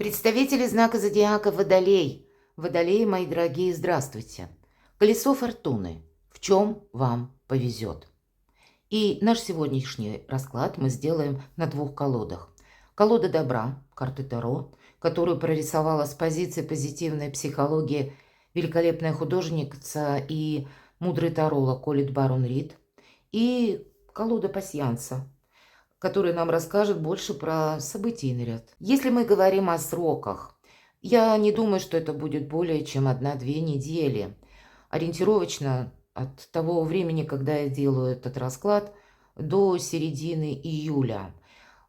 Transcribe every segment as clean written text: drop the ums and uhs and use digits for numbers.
Представители знака зодиака Водолей. Водолеи, мои дорогие, здравствуйте. Колесо фортуны. В чем вам повезет? И наш сегодняшний расклад мы сделаем на двух колодах. Колода добра, карты Таро, которую прорисовала с позиции позитивной психологии великолепная художница и мудрый таролог Колет Барон Рид. И колода пасьянса, который нам расскажет больше про событийный ряд. Если мы говорим о сроках, я не думаю, что это будет более чем 1-2 недели. Ориентировочно от того времени, когда я делаю этот расклад, до середины июля.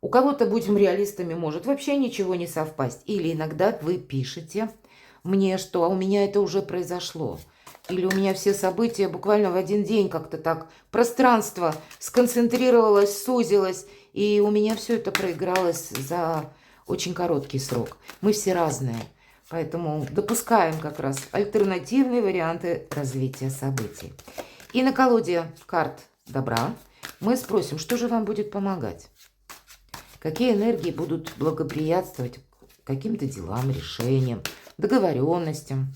У кого-то, будем реалистами, может вообще ничего не совпасть. Или иногда вы пишете мне, что у меня это уже произошло. Или у меня все события буквально в один день как-то так пространство сконцентрировалось, сузилось, и у меня все это проигралось за очень короткий срок. Мы все разные, поэтому допускаем как раз альтернативные варианты развития событий. И на колоде карт добра мы спросим, что же вам будет помогать? Какие энергии будут благоприятствовать каким-то делам, решениям, договоренностям?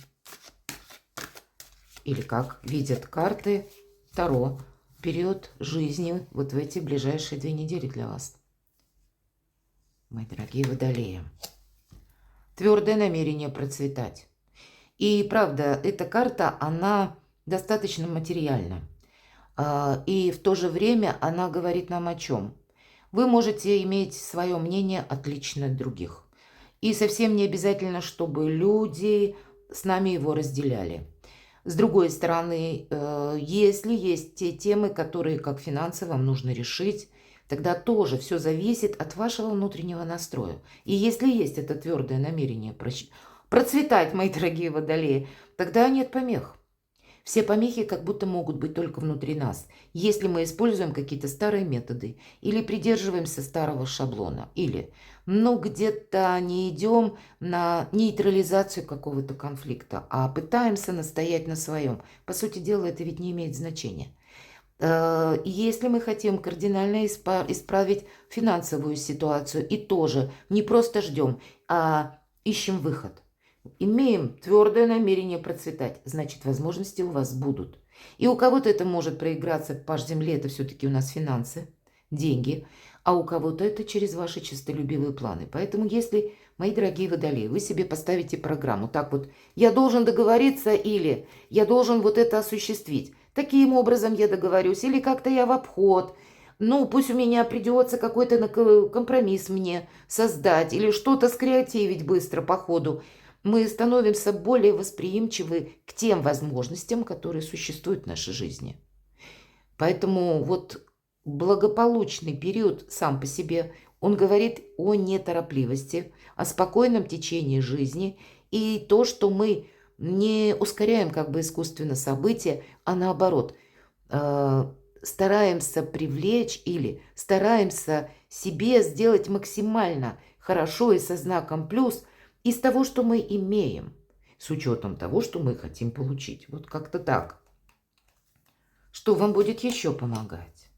Или как видят карты Таро, период жизни вот в эти ближайшие 2 недели для вас. Мои дорогие водолеи. Твердое намерение процветать. И правда, эта карта, она достаточно материальна. И в то же время она говорит нам о чем? Вы можете иметь свое мнение отличное от других. И совсем не обязательно, чтобы люди с нами его разделяли. С другой стороны, если есть те темы, которые как финансы вам нужно решить, тогда тоже все зависит от вашего внутреннего настроя. И если есть это твердое намерение процветать, мои дорогие водолеи, тогда нет помех. Все помехи как будто могут быть только внутри нас, если мы используем какие-то старые методы или придерживаемся старого шаблона, или где-то не идем на нейтрализацию какого-то конфликта, а пытаемся настоять на своем. По сути дела, это ведь не имеет значения. Если мы хотим кардинально исправить финансовую ситуацию и тоже не просто ждем, а ищем выход. Имеем твердое намерение процветать, значит, возможности у вас будут. И у кого-то это может проиграться, паж земли, это все-таки у нас финансы, деньги, а у кого-то это через ваши честолюбивые планы. Поэтому если, мои дорогие водолеи, вы себе поставите программу, так вот, я должен договориться или я должен вот это осуществить, таким образом я договорюсь, или как-то я в обход, пусть у меня придется какой-то компромисс мне создать, или что-то скреативить быстро по ходу, мы становимся более восприимчивы к тем возможностям, которые существуют в нашей жизни. Поэтому вот благополучный период сам по себе, он говорит о неторопливости, о спокойном течении жизни и то, что мы не ускоряем как бы искусственно события, а наоборот, стараемся привлечь или стараемся себе сделать максимально хорошо и со знаком плюс из того, что мы имеем, с учетом того, что мы хотим получить. Вот как-то так. Что вам будет еще помогать?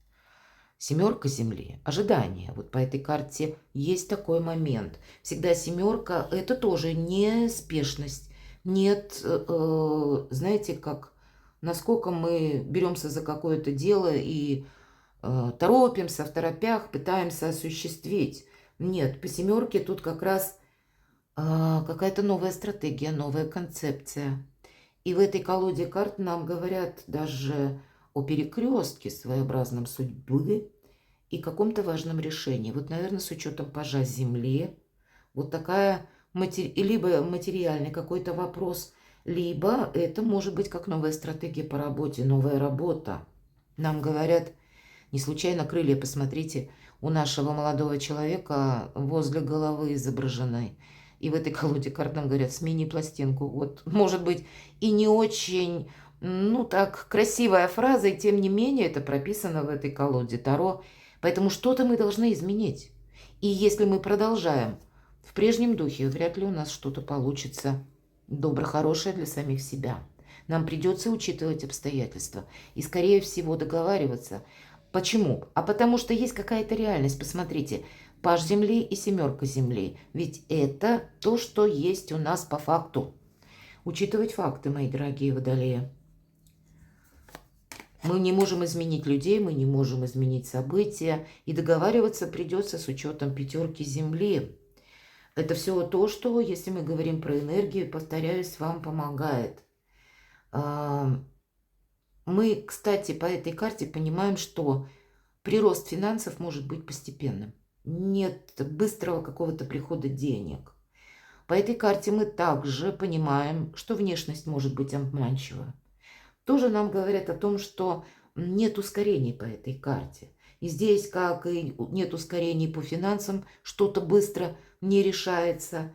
7 земли, ожидание. Вот по этой карте есть такой момент. Всегда 7 – это тоже не спешность. Нет, знаете, как насколько мы беремся за какое-то дело и торопимся в торопях, пытаемся осуществить. Нет, по 7 тут как раз какая-то новая стратегия, новая концепция. И в этой колоде карт нам говорят даже о перекрестке своеобразном судьбы и каком-то важном решении. Вот, наверное, с учетом пажа земли, вот такая либо материальный какой-то вопрос, либо это может быть как новая стратегия по работе, новая работа. Нам говорят, не случайно крылья, посмотрите, у нашего молодого человека возле головы изображены. И в этой колоде карт нам говорят, смени пластинку. Вот, может быть, и не очень, так, красивая фраза, и тем не менее это прописано в этой колоде Таро. Поэтому что-то мы должны изменить. И если мы продолжаем в прежнем духе, вряд ли у нас что-то получится добро-хорошее для самих себя. Нам придется учитывать обстоятельства и, скорее всего, договариваться. Почему? А потому что есть какая-то реальность. Посмотрите, Паж земли и семерка земли. Ведь это то, что есть у нас по факту. Учитывать факты, мои дорогие водолеи. Мы не можем изменить людей, мы не можем изменить события. И договариваться придется с учетом пятерки земли. Это все то, что, если мы говорим про энергию, повторяюсь, вам помогает. Мы, кстати, по этой карте понимаем, что прирост финансов может быть постепенным. Нет быстрого какого-то прихода денег. По этой карте мы также понимаем, что внешность может быть обманчива. Тоже нам говорят о том, что нет ускорений по этой карте. И здесь, как и нет ускорений по финансам, что-то быстро не решается,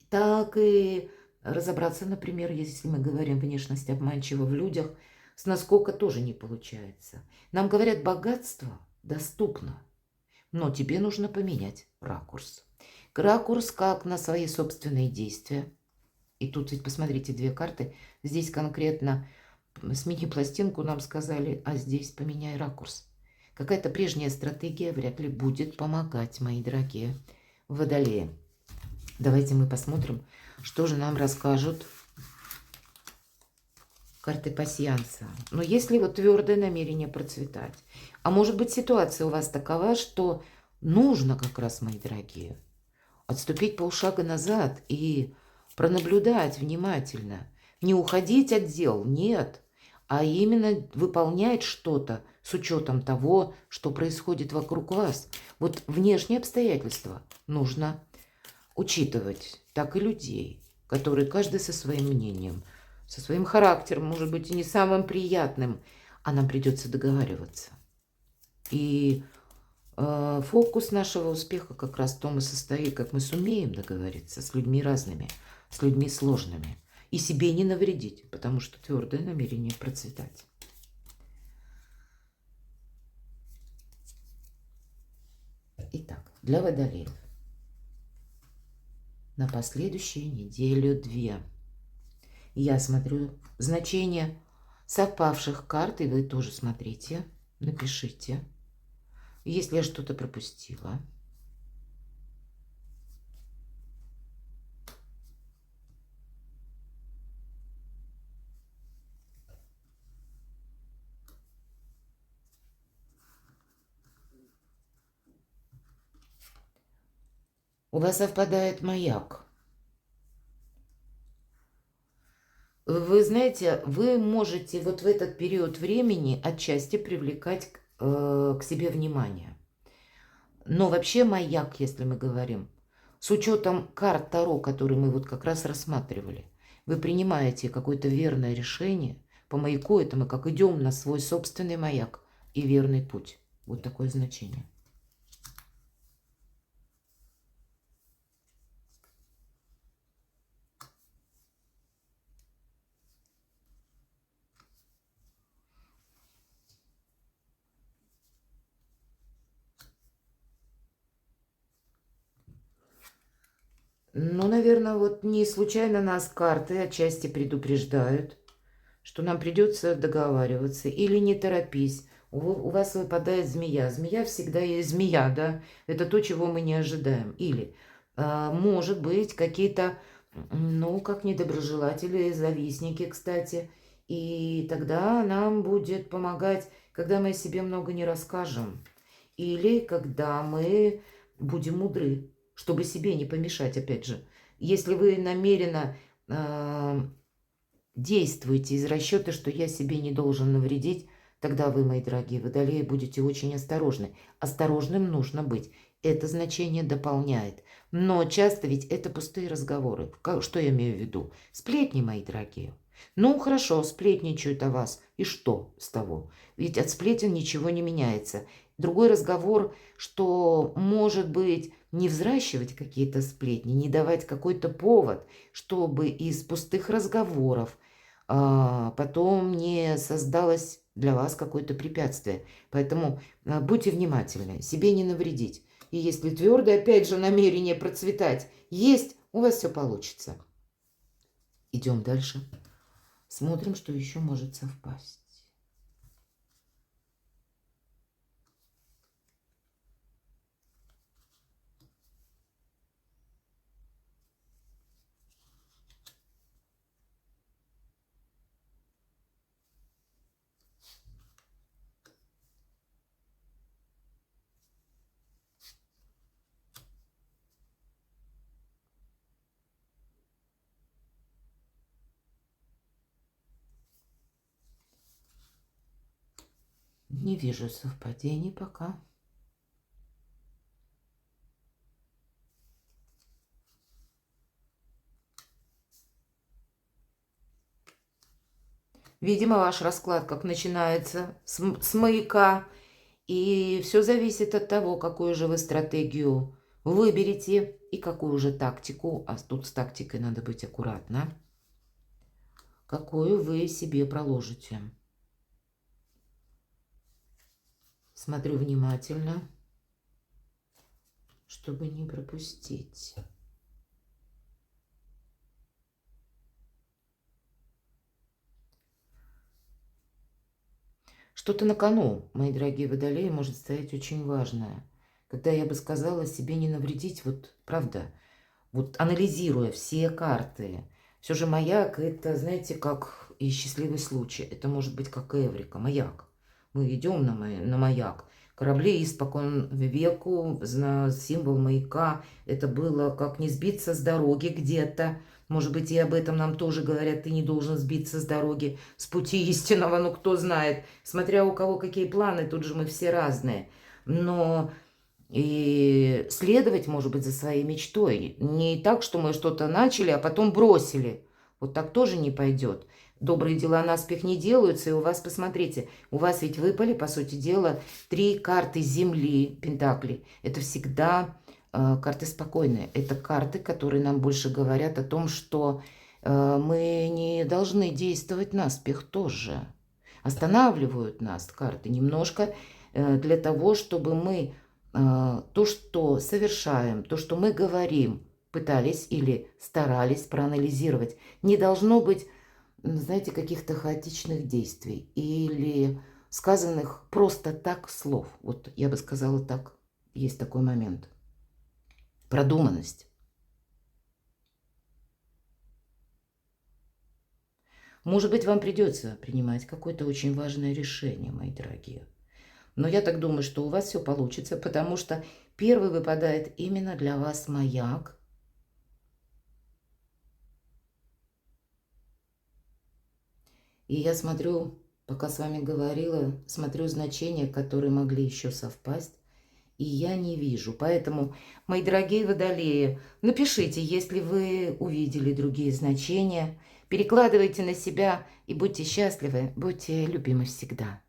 так и разобраться, например, если мы говорим внешность обманчива в людях, с наскока тоже не получается. Нам говорят, богатство доступно, но тебе нужно поменять ракурс. Ракурс как на свои собственные действия. И тут ведь посмотрите, две карты. Здесь конкретно смени пластинку, нам сказали, а здесь поменяй ракурс. Какая-то прежняя стратегия вряд ли будет помогать, мои дорогие водолеи. Давайте мы посмотрим, что же нам расскажут карты пасьянса. Но если вот твердое намерение процветать, а может быть ситуация у вас такова, что нужно как раз, мои дорогие, отступить полшага назад и пронаблюдать внимательно. Не уходить от дел, нет, а именно выполнять что-то с учетом того, что происходит вокруг вас. Вот внешние обстоятельства нужно учитывать, так и людей, которые каждый со своим мнением, со своим характером, может быть, и не самым приятным, а нам придется договариваться. И фокус нашего успеха как раз в том и состоит, как мы сумеем договориться с людьми разными, с людьми сложными. И себе не навредить, потому что твердое намерение процветать. Итак, для водолеев. На последующую неделю-две. Я смотрю значение совпавших карт, и вы тоже смотрите, напишите, если я что-то пропустила. У вас совпадает маяк. Вы знаете, вы можете вот в этот период времени отчасти привлекать к себе внимание. Но вообще маяк, если мы говорим, с учетом карт Таро, которые мы вот как раз рассматривали, вы принимаете какое-то верное решение. По маяку это мы как идем на свой собственный маяк и верный путь. Вот такое значение. Ну, наверное, вот не случайно нас карты отчасти предупреждают, что нам придется договариваться. Или не торопись. У вас выпадает змея. Змея всегда есть змея, да? Это то, чего мы не ожидаем. Или, может быть, какие-то, ну, как недоброжелатели, завистники, кстати. И тогда нам будет помогать, когда мы о себе много не расскажем. Или когда мы будем мудры, чтобы себе не помешать, опять же. Если вы намеренно действуете из расчета, что я себе не должен навредить, тогда вы, мои дорогие водолеи, будете очень осторожны. Осторожным нужно быть. Это значение дополняет. Но часто ведь это пустые разговоры. Что я имею в виду? Сплетни, мои дорогие. Ну, хорошо, сплетничают о вас. И что с того? Ведь от сплетен ничего не меняется. Другой разговор, что, может быть, не взращивать какие-то сплетни, не давать какой-то повод, чтобы из пустых разговоров потом не создалось для вас какое-то препятствие. Поэтому будьте внимательны, себе не навредить. И если твердое, опять же, намерение процветать есть, у вас все получится. Идем дальше. Смотрим, что еще может совпасть. Не вижу совпадений пока. Видимо, ваш расклад как начинается с маяка. И все зависит от того, какую же вы стратегию выберете и какую же тактику, а тут с тактикой надо быть аккуратно, какую вы себе проложите. Смотрю внимательно, чтобы не пропустить. Что-то на кону, мои дорогие водолеи, может стоять очень важное. Когда я бы сказала себе не навредить, вот правда, вот анализируя все карты. Все же маяк, это, знаете, как и счастливый случай. Это может быть как эврика, маяк. Мы идем на маяк. Корабли испокон веку, символ маяка. Это было как не сбиться с дороги где-то. Может быть, и об этом нам тоже говорят, ты не должен сбиться с дороги, с пути истинного, ну кто знает. Смотря у кого какие планы, тут же мы все разные. Но и следовать, может быть, за своей мечтой. Не так, что мы что-то начали, а потом бросили. Вот так тоже не пойдет. Добрые дела наспех не делаются, и у вас, посмотрите, у вас ведь выпали, по сути дела, 3 карты Земли, Пентакли. Это всегда карты спокойные. Это карты, которые нам больше говорят о том, что мы не должны действовать наспех тоже. Останавливают нас карты немножко для того, чтобы мы то, что совершаем, то, что мы говорим, пытались или старались проанализировать. Не должно быть, знаете, каких-то хаотичных действий или сказанных просто так слов. Вот я бы сказала так, есть такой момент. Продуманность. Может быть, вам придется принимать какое-то очень важное решение, мои дорогие. Но я так думаю, что у вас все получится, потому что первый выпадает именно для вас маяк. И я смотрю, пока с вами говорила, смотрю значения, которые могли еще совпасть, и я не вижу. Поэтому, мои дорогие водолеи, напишите, если вы увидели другие значения, перекладывайте на себя и будьте счастливы, будьте любимы всегда.